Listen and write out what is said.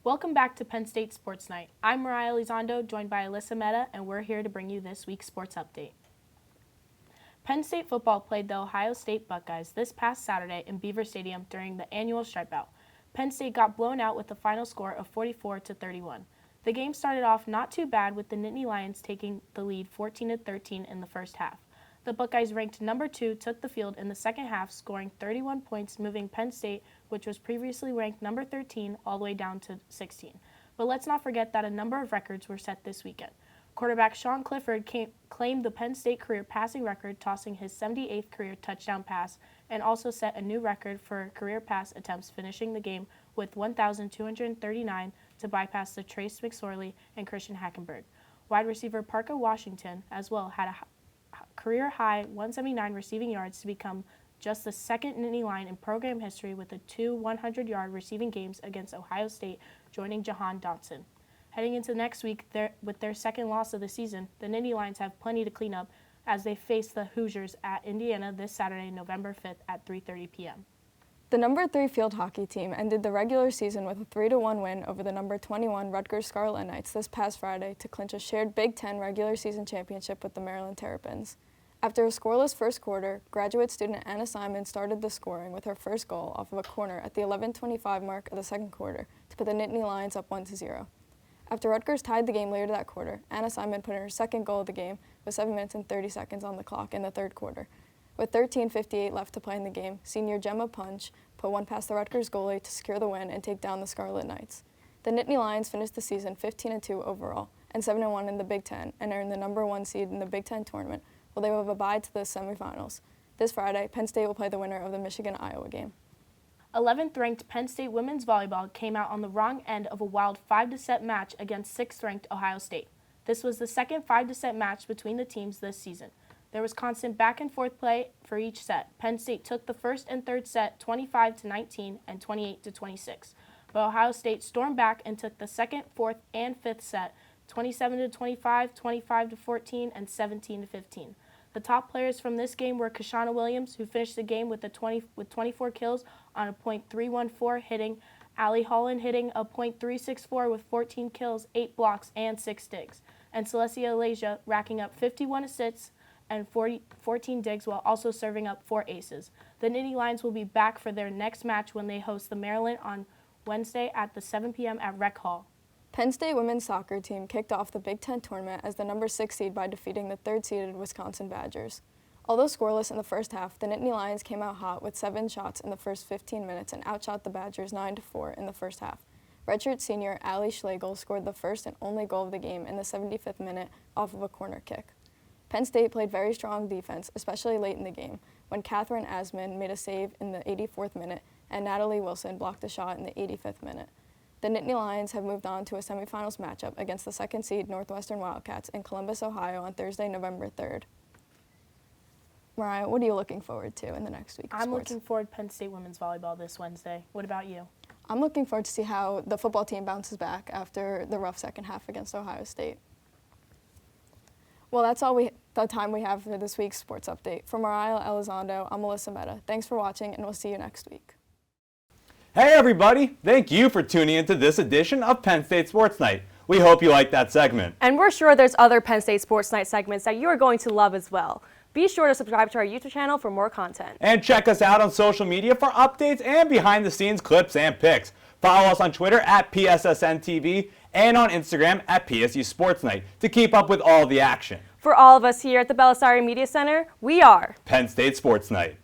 Welcome back to Penn State Sports Night. I'm Mariah and Alyssa, joined by Alyssa, and we're here to bring you this week's sports update. Penn State football played the Ohio State Buckeyes this past Saturday in Beaver Stadium during the annual stripeout. Penn State got blown out with a final score of 44-31. The game started off not too bad, with the Nittany Lions taking the lead 14-13 in the first half. The Buckeyes, ranked number 2, took the field in the second half, scoring 31 points, moving Penn State, which was previously ranked number 13, all the way down to 16. But let's not forget that a number of records were set this weekend. Quarterback Sean Clifford claimed the Penn State career passing record, tossing his 78th career touchdown pass, and also set a new record for career pass attempts, finishing the game with 1,239 to bypass the Trace McSorley and Christian Hackenberg. Wide receiver Parker Washington as well had a career-high 179 receiving yards to become just the second Nittany Lion in program history with the 2 100-yard receiving games against Ohio State, joining Jahan Dotson. Heading into next week with their second loss of the season, the Nittany Lions have plenty to clean up as they face the Hoosiers at Indiana this Saturday, November 5th at 3:30 p.m. The number 3 field hockey team ended the regular season with a 3-1 win over the number 21 Rutgers Scarlet Knights this past Friday to clinch a shared Big Ten regular season championship with the Maryland Terrapins. After a scoreless first quarter, graduate student Anna Simon started the scoring with her first goal off of a corner at the 11:25 mark of the second quarter to put the Nittany Lions up 1-0. After Rutgers tied the game later that quarter, Anna Simon put in her second goal of the game with 7 minutes and 30 seconds on the clock in the third quarter. With 13:58 left to play in the game, senior Gemma Punch put one past the Rutgers goalie to secure the win and take down the Scarlet Knights. The Nittany Lions finished the season 15-2 overall and 7-1 in the Big Ten and earned the number 1 seed in the Big Ten tournament, while they will have a bye to the semifinals. This Friday, Penn State will play the winner of the Michigan-Iowa game. 11th-ranked Penn State women's volleyball came out on the wrong end of a wild 5-set match against 6th-ranked Ohio State. This was the second 5-set match between the teams this season. There was constant back-and-forth play for each set. Penn State took the first and third set 25-19 and 28-26. But Ohio State stormed back and took the second, fourth, and fifth set 27-25, 25-14, and 17-15. The top players from this game were Kashana Williams, who finished the game with 24 kills on a .314 hitting, Allie Holland hitting a .364 with 14 kills, 8 blocks, and 6 digs, and Celestia Alasia racking up 51 assists and 14 digs while also serving up 4 aces. The Nittany Lions will be back for their next match when they host the Maryland on Wednesday at the 7 p.m. at Rec Hall. Penn State women's soccer team kicked off the Big Ten tournament as the number 6 seed by defeating the 3rd-seeded Wisconsin Badgers. Although scoreless in the first half, the Nittany Lions came out hot with 7 shots in the first 15 minutes and outshot the Badgers 9-4 in the first half. Redshirt senior Allie Schlegel scored the first and only goal of the game in the 75th minute off of a corner kick. Penn State played very strong defense, especially late in the game, when Catherine Asman made a save in the 84th minute and Natalie Wilson blocked a shot in the 85th minute. The Nittany Lions have moved on to a semifinals matchup against the 2nd seed Northwestern Wildcats in Columbus, Ohio on Thursday, November 3rd. Mariah, what are you looking forward to in the next week of sports? I'm looking forward to Penn State women's volleyball this Wednesday. What about you? I'm looking forward to see how the football team bounces back after the rough second half against Ohio State. Well, that's all the time we have for this week's sports update. For Mariah Elizondo, I'm Alyssa Mehta. Thanks for watching, and we'll see you next week. Hey everybody! Thank you for tuning into this edition of Penn State Sports Night. We hope you liked that segment. And we're sure there's other Penn State Sports Night segments that you are going to love as well. Be sure to subscribe to our YouTube channel for more content. And check us out on social media for updates and behind-the-scenes clips and pics. Follow us on Twitter at PSSN TV and on Instagram at PSU Sports Night to keep up with all the action. For all of us here at the Belisari Media Center, we are Penn State Sports Night.